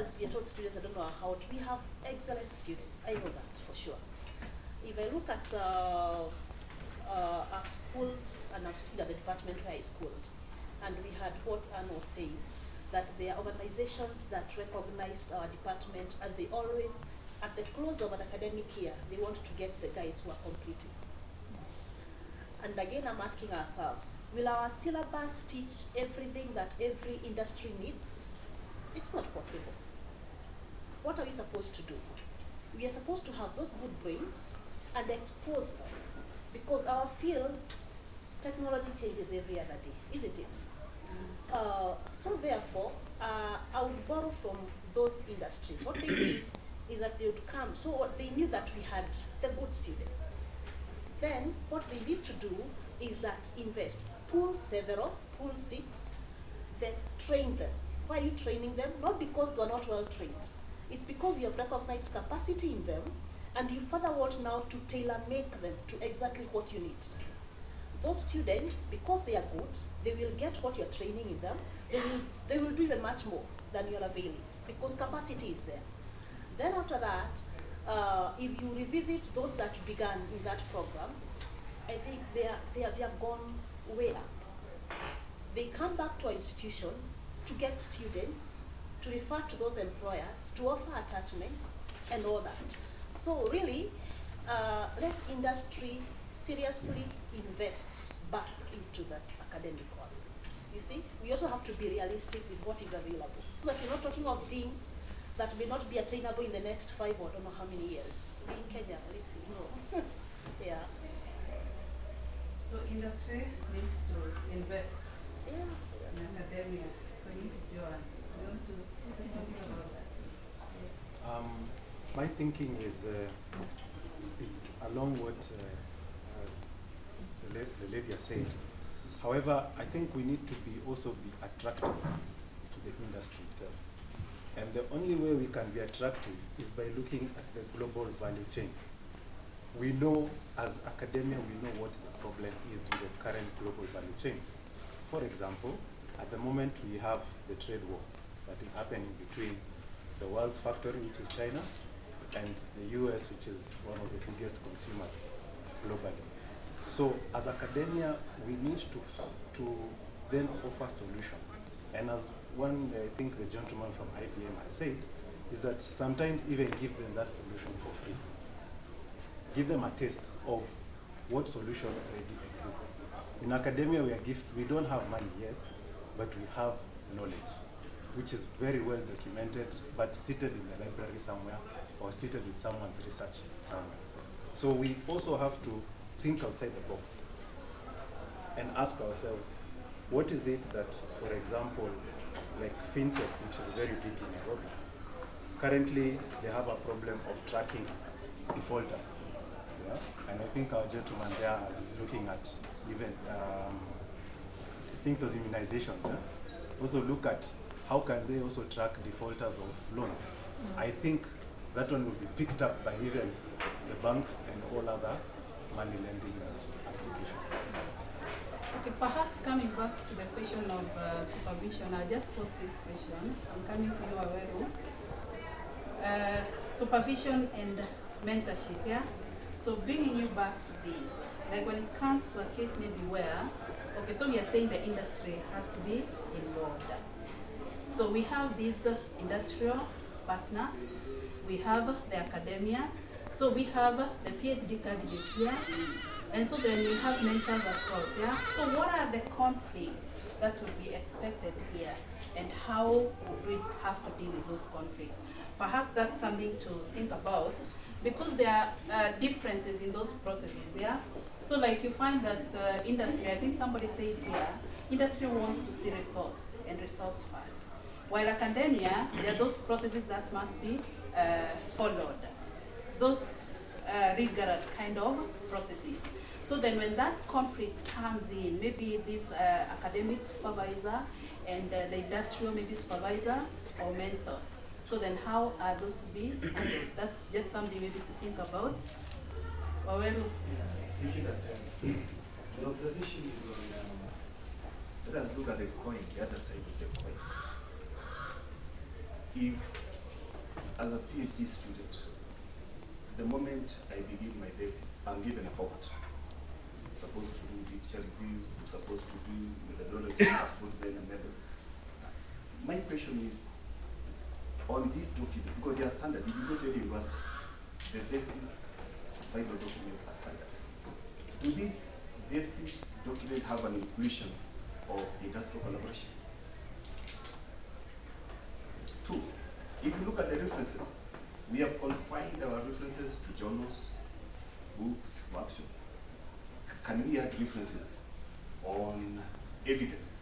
As we are taught students, I don't know how we have excellent students. I know that for sure. If I look at I've schooled and I'm still at the department where I schooled, and we had what Anne was saying, that there are organizations that recognized our department, and they always, at the close of an academic year, they want to get the guys who are completing. And again, I'm asking ourselves, will our syllabus teach everything that every industry needs? It's not possible. What are we supposed to do? We are supposed to have those good brains and expose them, because our field, technology changes every other day, isn't it? So therefore, I would borrow from those industries. What they did is that they would come, so they knew that we had the good students. Then what they need to do is that invest, pull several, pull 6, then train them. Why are you training them? Not because they are not well trained. It's because you have recognized capacity in them, and you further want now to tailor-make them to exactly what you need. Those students, because they are good, they will get what you're training in them. They will do even much more than you're availing, because capacity is there. Then after that, if you revisit those that began in that program, I think they have gone way up. They come back to our institution to get students, to refer to those employers, to offer attachments, and all that. So really, let industry seriously invest back into the academic world. You see, we also have to be realistic with what is available, so that we're not talking of things that may not be attainable in the next 5 or I don't know how many years. We in Kenya, you know. Yeah. So industry needs to invest Yeah. in academia. For you to join, you want to say something about that? Yes. My thinking is it's along what the lady has said. However, I think we need to also be attractive to the industry itself. And the only way we can be attractive is by looking at the global value chains. We know, as academia, we know what the problem is with the current global value chains. For example, at the moment we have the trade war that is happening between the world's factory, which is China, and the US, which is one of the biggest consumers globally. So as academia, we need to then offer solutions. And as one, I think the gentleman from IBM has said, is that sometimes even give them that solution for free. Give them a taste of what solution already exists. In academia, we don't have money, yes, but we have knowledge, which is very well documented, but seated in the library somewhere, or seated with someone's research somewhere. So we also have to think outside the box and ask ourselves, what is it that, for example, like fintech, which is very big in Nairobi, currently they have a problem of tracking defaulters. Yeah? And I think our gentleman there is looking at even, I think those immunizations. Also look at how can they also track defaulters of loans. I think that one will be picked up by even the banks and all other money lending applications. Okay, perhaps coming back to the question of supervision, I'll just pose this question. I'm coming to you, Aweru. Supervision and mentorship, yeah? So bringing you back to this, like when it comes to a case maybe where, okay, so we are saying the industry has to be involved. So we have these industrial partners, we have the academia, so we have the PhD candidates here, and so then we have mentors across, yeah? So what are the conflicts that would be expected here, and how would we have to deal with those conflicts? Perhaps that's something to think about, because there are differences in those processes, yeah? So like you find that industry, I think somebody said here, industry wants to see results, and results first. While academia, there are those processes that must be followed. Those rigorous kind of processes. So then when that conflict comes in, maybe this academic supervisor and the industrial maybe supervisor or mentor. So then how are those to be handled? That's just something maybe to think about. Or when thinking that the observation is on, let us look at the coin, the other side of the coin. If as a PhD student, the moment I begin my thesis, I'm given a format. I'm supposed to do literature review, I'm supposed to do methodology, I'm supposed to do a method. My question is, on this document, because they are standard, if you go to any university, the thesis, final documents are standard. Do this thesis document have an inclusion of industrial collaboration? Two, if you look at the references, we have confined our references to journals, books, workshops. Can we add references on evidence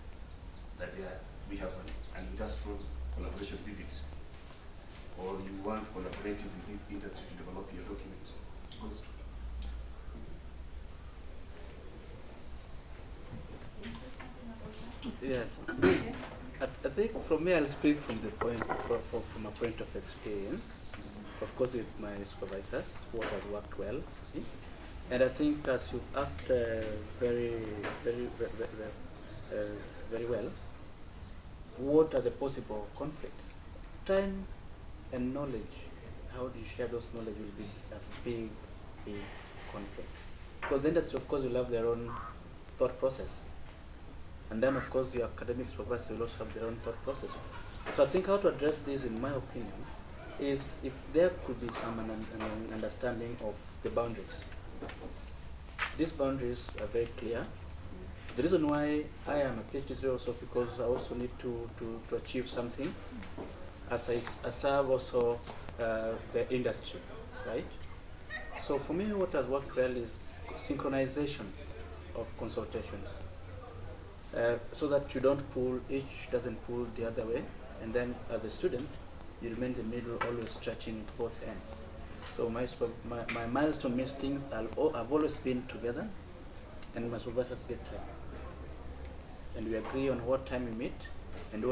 that we have an industrial collaboration visit, or you once collaborated with this industry to develop your document? Goes to. Yes. I think from me, I'll speak from the point, from a point of experience. Of course, with my supervisors, what has worked well, and I think as you've asked very well, what are the possible conflicts? Time and knowledge. How do you share those knowledge will be a big conflict. Because the industry, of course, will have their own thought process. And then, of course, your academic supervisors will also have their own thought process. So I think how to address this, in my opinion, is if there could be some an understanding of the boundaries. These boundaries are very clear. The reason why I am a PhD student also because I also need to achieve something as I serve also the industry, right? So for me, what has worked well is synchronization of consultations. So that you don't pull, each doesn't pull the other way, and then as a student, you remain in the middle, always stretching both ends. So my milestone meetings have always been together, and my supervisors get time. And we agree on what time we meet,